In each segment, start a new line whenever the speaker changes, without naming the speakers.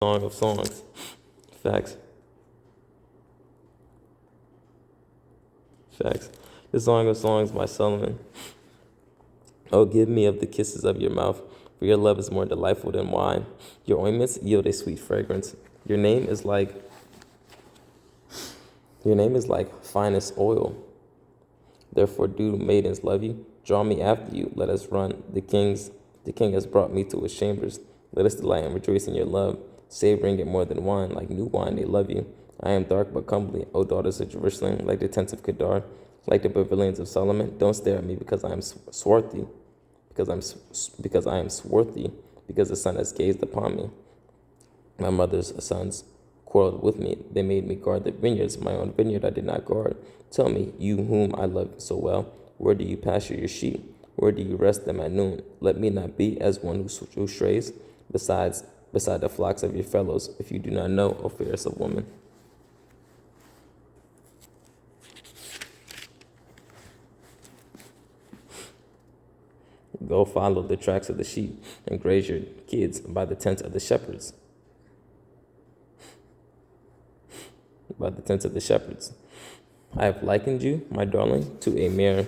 Song of Songs. Facts. Facts. The Song of Songs by Solomon. Oh, give me of the kisses of your mouth, for your love is more delightful than wine. Your ointments yield a sweet fragrance. Your name is like finest oil. Therefore do maidens love you. Draw me after you, let us run. The king has brought me to his chambers. Let us delight and rejoice in your love, savoring it more than wine, like new wine they love you. I am dark but comely, O daughters of Jerusalem, like the tents of Kedar, like the pavilions of Solomon. Don't stare at me because I am swarthy, because I am swarthy, because the sun has gazed upon me. My mother's sons quarreled with me. They made me guard the vineyards. My own vineyard I did not guard. Tell me, you whom I love so well, where do you pasture your sheep? Where do you rest them at noon? Let me not be as one who strays beside the flocks of your fellows, if you do not know, O fairest of women. Go follow the tracks of the sheep and graze your kids by the tents of the shepherds. By the tents of the shepherds. I have likened you, my darling, to a mare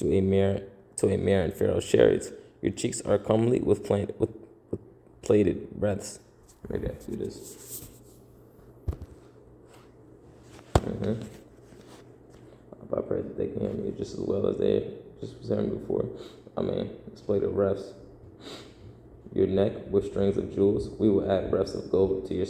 in Pharaoh's chariots. Your cheeks are comely with plaited breaths. Maybe I do this. I pray that they can hear me just as well as they just was hearing before. It's plaited breaths. Your neck with strings of jewels. We will add breaths of gold to your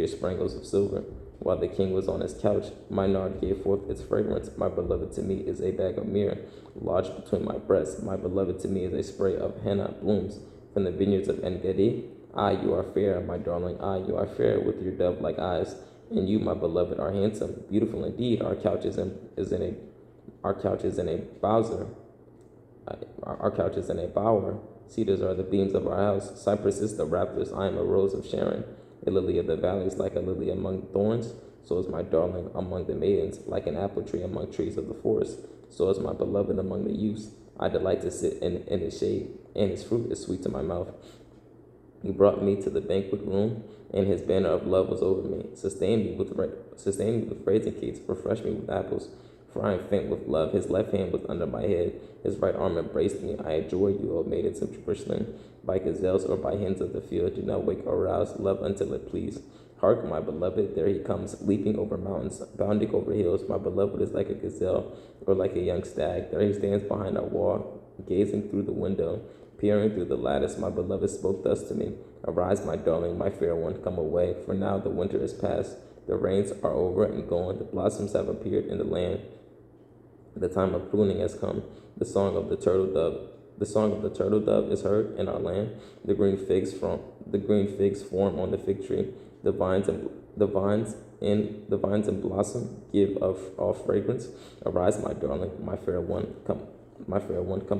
spangles of silver. While the king was on his couch, my nard gave forth its fragrance. My beloved to me is a bag of myrrh lodged between my breasts. My beloved to me is a spray of henna blooms from the vineyards of En-Gedi. You are fair, my darling. You are fair with your dove-like eyes. And you, my beloved, are handsome, beautiful indeed. Our couch is in a bowser. Our couch is in a bower. Cedars are the beams of our house. Cypress is the rafters. I am a rose of Sharon. A lily of the valleys, like a lily among thorns. So is my darling among the maidens, like an apple tree among trees of the forest. So is my beloved among the youths. I delight to sit in his shade, and his fruit is sweet to my mouth. He brought me to the banquet room, and his banner of love was over me. Sustain me with raisin cakes, refresh me with apples. For I am faint with love. His left hand was under my head. His right arm embraced me. I adjure you, O maidens of Jerusalem. By gazelles or by hens of the field, do not wake or rouse love until it please. Hark, my beloved, there he comes, leaping over mountains, bounding over hills. My beloved is like a gazelle or like a young stag. There he stands behind our wall, gazing through the window, peering through the lattice. My beloved spoke thus to me. Arise, my darling, my fair one, come away, for now the winter is past. The rains are over and gone. The blossoms have appeared in the land. The time of pruning has come. The song of the turtle dove is heard in our land. The green figs form on the fig tree. The vines in blossom give of all fragrance. Arise, my darling, my fair one, come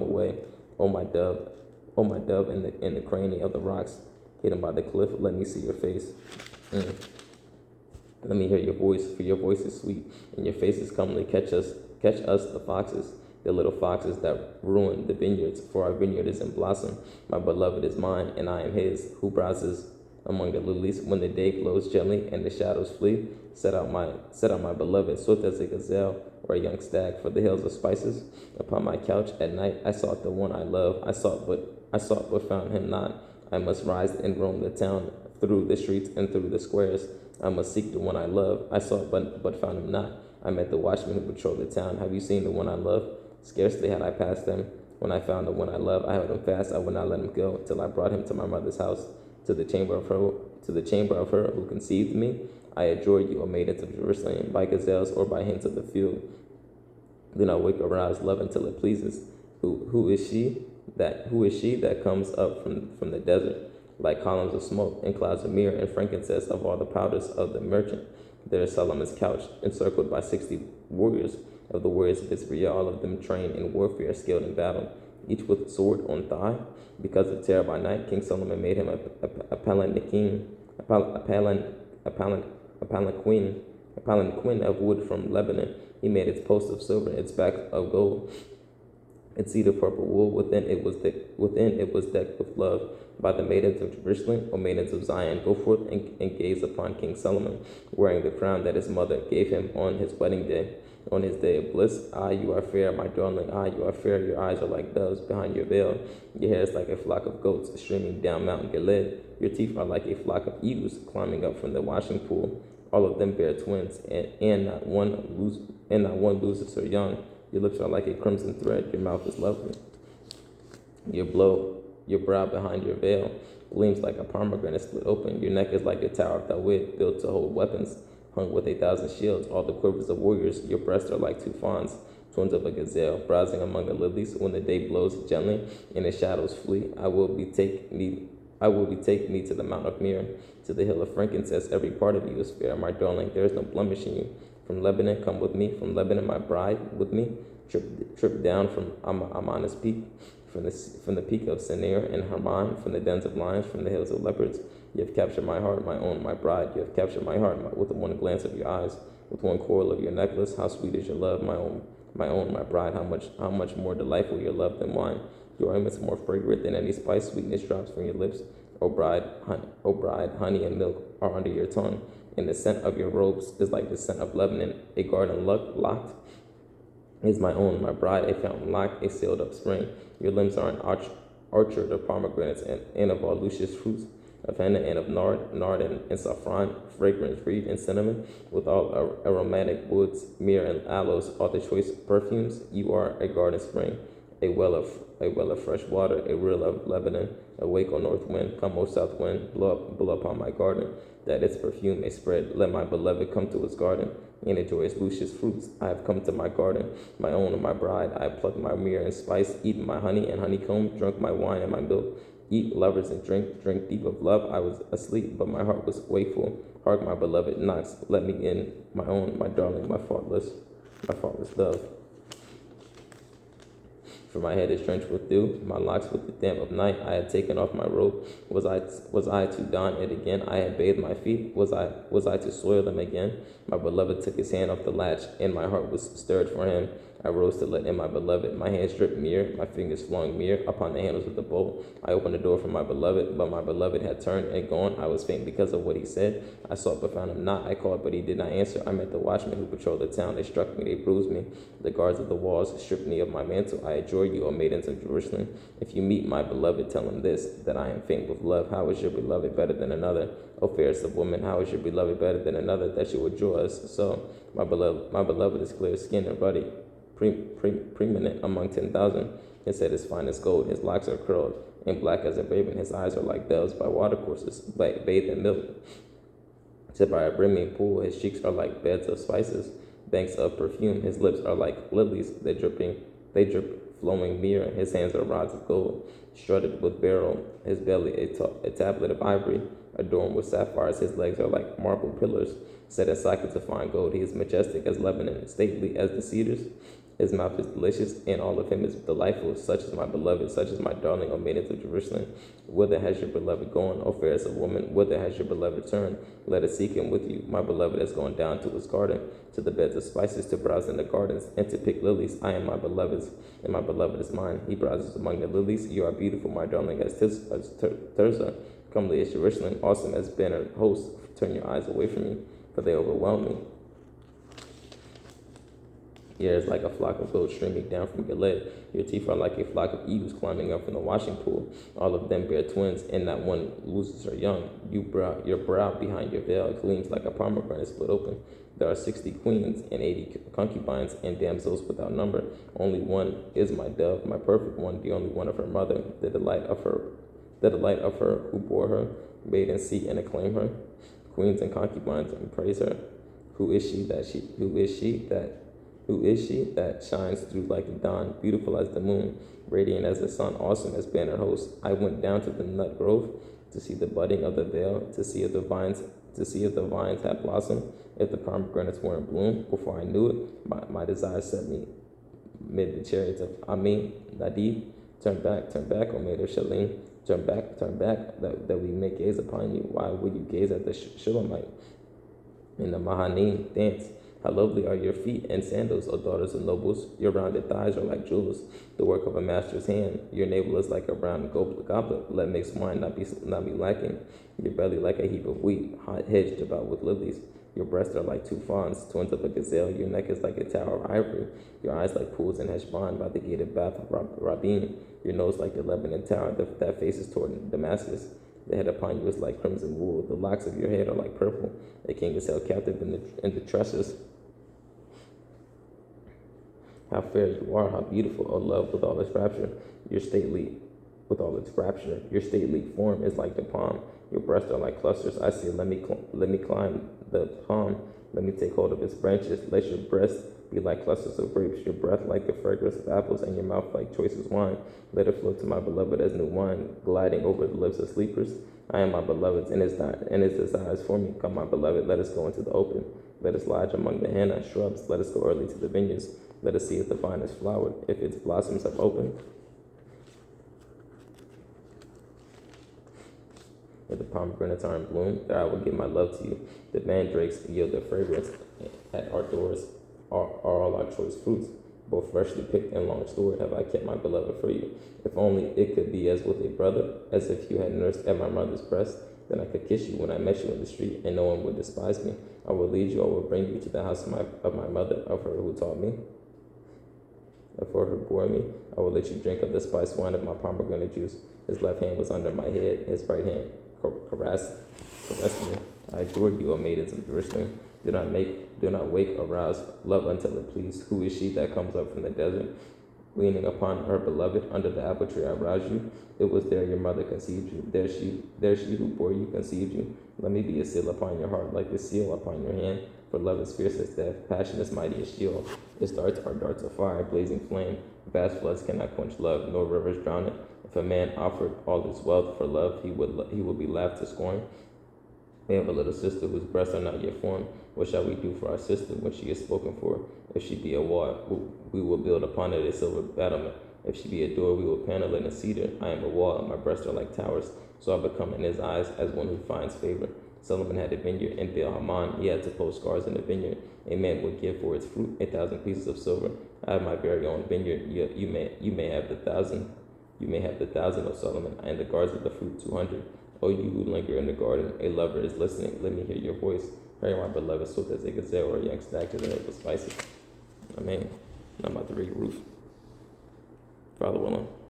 away. O my dove, in the cranny of the rocks, hidden by the cliff, let me see your face. Let me hear your voice, for your voice is sweet, and your face is comely. Catch us, the foxes, the little foxes that ruin the vineyards, for our vineyard is in blossom. My beloved is mine, and I am his, who browses among the lilies. When the day glows gently and the shadows flee, set out my beloved, swift as a gazelle or a young stag, for the hills of spices. Upon my couch at night, I sought the one I love. I sought but found him not. I must rise and roam the town, through the streets and through the squares. I must seek the one I love. I sought but found him not. I met the watchmen who patrol the town. Have you seen the one I love? Scarcely had I passed them. When I found the one I love, I held him fast. I would not let him go till I brought him to my mother's house, to the chamber of her who conceived me. I adjure you, O maidens of Jerusalem, by gazelles or by hens of the field. Do not wake or rouse love until it pleases. Who is she that comes up from the desert, like columns of smoke and clouds of myrrh and frankincense of all the powders of the merchant? There is Solomon's couch, encircled by 60 warriors, of the warriors of Israel, all of them trained in warfare, skilled in battle, each with sword on thigh. Because of terror by night, King Solomon made him a palanquin of wood from Lebanon. He made its post of silver, its back of gold, its seat of purple wool. Within it was the within it was decked with love. By the maidens of Jerusalem, O maidens of Zion, go forth and gaze upon King Solomon, wearing the crown that his mother gave him on his wedding day, on his day of bliss. Ah, you are fair, my darling. Ah, you are fair. Your eyes are like doves behind your veil. Your hair is like a flock of goats streaming down Mount Gilead. Your teeth are like a flock of eagles climbing up from the washing pool. All of them bear twins, and not one loses her young. Your lips are like a crimson thread. Your mouth is lovely. Your brow behind your veil gleams like a pomegranate split open. Your neck is like a tower of David, built to hold weapons, hung with 1,000 shields, all the quivers of warriors. Your breasts are like two fawns, twins of a gazelle, browsing among the lilies. When the day blows gently and the shadows flee, I will be taking me to the Mount of Myrrh, to the hill of frankincense. Every part of you is fair, my darling. There is no blemish in you. From Lebanon, come with me. From Lebanon, my bride, with me. Trip down from Amanah's peak, from the peak of Senir and Hermon, from the dens of lions, from the hills of leopards. You have captured my heart, my own, my bride. You have captured my heart with one glance of your eyes, with one coil of your necklace. How sweet is your love, my own, my bride. How much more delightful your love than wine. Your ointment is more fragrant than any spice. Sweetness drops from your lips. O bride, honey and milk are under your tongue, and the scent of your robes is like the scent of Lebanon. A garden locked is my own, my bride, a fountain locked, a sealed up spring. Your limbs are an orchard of pomegranates and of all luscious fruits, of henna and of nard and saffron, fragrant reed and cinnamon, with all aromatic woods, myrrh and aloes, all the choice perfumes. You are a garden spring, a well of fresh water, a rill of Lebanon. Awake, O north wind, come, O south wind, blow upon my garden, that its perfume may spread. Let my beloved come to his garden, and enjoy its luscious fruits. I have come to my garden, my own and my bride. I have plucked my myrrh and spice, eaten my honey and honeycomb, drunk my wine and my milk. Eat, lovers, and drink deep of love. I was asleep, but my heart was wakeful. Hark, my beloved knocks. Let me in, my own, my darling, my faultless dove. For my head is drenched with dew, my locks with the damp of night. I had taken off my robe. Was I to don it again? I had bathed my feet. Was I to soil them again? My beloved took his hand off the latch, and my heart was stirred for him. I rose to let in my beloved. My hands dripped myrrh, my fingers flung myrrh upon the handles of the bowl. I opened the door for my beloved, but my beloved had turned and gone. I was faint because of what he said. I sought but found him not. I called, but he did not answer. I met the watchmen who patrolled the town. They struck me, they bruised me. The guards of the walls stripped me of my mantle. I adjure you, O maidens of Jerusalem, if you meet my beloved, tell him this, that I am faint with love. How is your beloved better than another? O fairest of women, how is your beloved better than another, that you adjure us so? My beloved is clear skinned and ruddy, preeminent among 10,000. His head is fine as gold, his locks are curled and black as a raven. His eyes are like doves by watercourses, bathed in milk. Set by a brimming pool, his cheeks are like beds of spices, banks of perfume. His lips are like lilies, they drip flowing myrrh. His hands are rods of gold, strutted with beryl. His belly a tablet of ivory, adorned with sapphires. His legs are like marble pillars, set in sockets of fine gold. He is majestic as Lebanon, stately as the cedars. His mouth is delicious, and all of him is delightful. Such is my beloved, such is my darling, O maidens of Jerusalem. Whither has your beloved gone, O fairest of women? Whither has your beloved turned? Let us seek him with you. My beloved has gone down to his garden, to the beds of spices, to browse in the gardens, and to pick lilies. I am my beloved's, and my beloved is mine. He browses among the lilies. You are beautiful, my darling, as Tirzah, comely as Jerusalem, awesome as banner hosts. Turn your eyes away from me, for they overwhelm me. Your hair is like a flock of goats streaming down from Gilead. Your teeth are like a flock of eagles climbing up from the washing pool. All of them bear twins, and not one loses her young. Your brow behind your veil gleams like a pomegranate split open. There are 60 queens and 80 concubines and damsels without number. Only one is my dove, my perfect one, the only one of her mother, the delight of her who bore her. Maidens see and acclaim her. Queens and concubines and praise her. Who is she that shines through like the dawn, beautiful as the moon, radiant as the sun, awesome as banner hosts? I went down to the nut grove to see the budding of the vale, to see if the vines had blossomed, if the pomegranates were in bloom. Before I knew it, my desire set me mid the chariots of Amin, Nadib. Turn back, O maid of Shalim. Turn back, that we may gaze upon you. Why would you gaze at the Shulamite? In the Mahanim dance. How lovely are your feet and sandals, O daughters of nobles. Your rounded thighs are like jewels, the work of a master's hand. Your navel is like a round goblet, let mixed wine not be lacking. Your belly like a heap of wheat, hot hedged about with lilies. Your breasts are like two fawns, twins of a gazelle. Your neck is like a tower of ivory. Your eyes like pools in Heshbon by the gate of Bath Rabim. Your nose like the Lebanon tower that faces toward Damascus. The head upon you is like crimson wool. The locks of your head are like purple. A king is held captive in the tresses. How fair you are, how beautiful, O love, with all its rapture. Your stately Your stately form is like the palm. Your breasts are like clusters. I say, let me climb the palm. Let me take hold of its branches. Let your breasts be like clusters of grapes, your breath like the fragrance of apples, and your mouth like choicest wine. Let it flow to my beloved as new wine, gliding over the lips of sleepers. I am my beloved's, and his desires for me. Come, my beloved, let us go into the open. Let us lodge among the henna shrubs. Let us go early to the vineyards. Let us see if the vine is flowered, if its blossoms have opened. If the pomegranates are in bloom, there I will give my love to you. The mandrakes yield their fragrance. At our doors are all our choice fruits. Both freshly picked and long stored have I kept my beloved for you. If only it could be as with a brother, as if you had nursed at my mother's breast. Then I could kiss you when I met you in the street, and no one would despise me. I will lead you, I will bring you to the house of my mother, of her who taught me. For her bore me, I will let you drink of the spiced wine of my pomegranate juice. His left hand was under my head, his right hand caressed me. I adore you, O maidens of Jerusalem. Do not wake, arouse, love until it please. Who is she that comes up from the desert? Leaning upon her beloved, under the apple tree I roused you. It was there your mother conceived you. There she who bore you conceived you. Let me be a seal upon your heart, like the seal upon your hand. For love is fierce as death, passion is mighty as shield. Its darts are darts of fire, blazing flame. Vast floods cannot quench love, nor rivers drown it. If a man offered all his wealth for love, he would be laughed to scorn. We have a little sister whose breasts are not yet formed. What shall we do for our sister when she is spoken for? If she be a wall, we will build upon it a silver battlement. If she be a door, we will panel it in cedar. I am a wall, and my breasts are like towers. So I become in his eyes as one who finds favor. Solomon had a vineyard in Baal Haman. He had to post scars in the vineyard. A man would give for its fruit 1,000 pieces of silver. I have my very own vineyard. You may have the 1,000. You may have the 1,000 of Solomon, and the guards of the fruit 200. O you who linger in the garden, a lover is listening. Let me hear your voice. Pray, my beloved, swift as a gazelle or a young stag to the head with spices. Amen. I'm about to read Ruth. Father willing.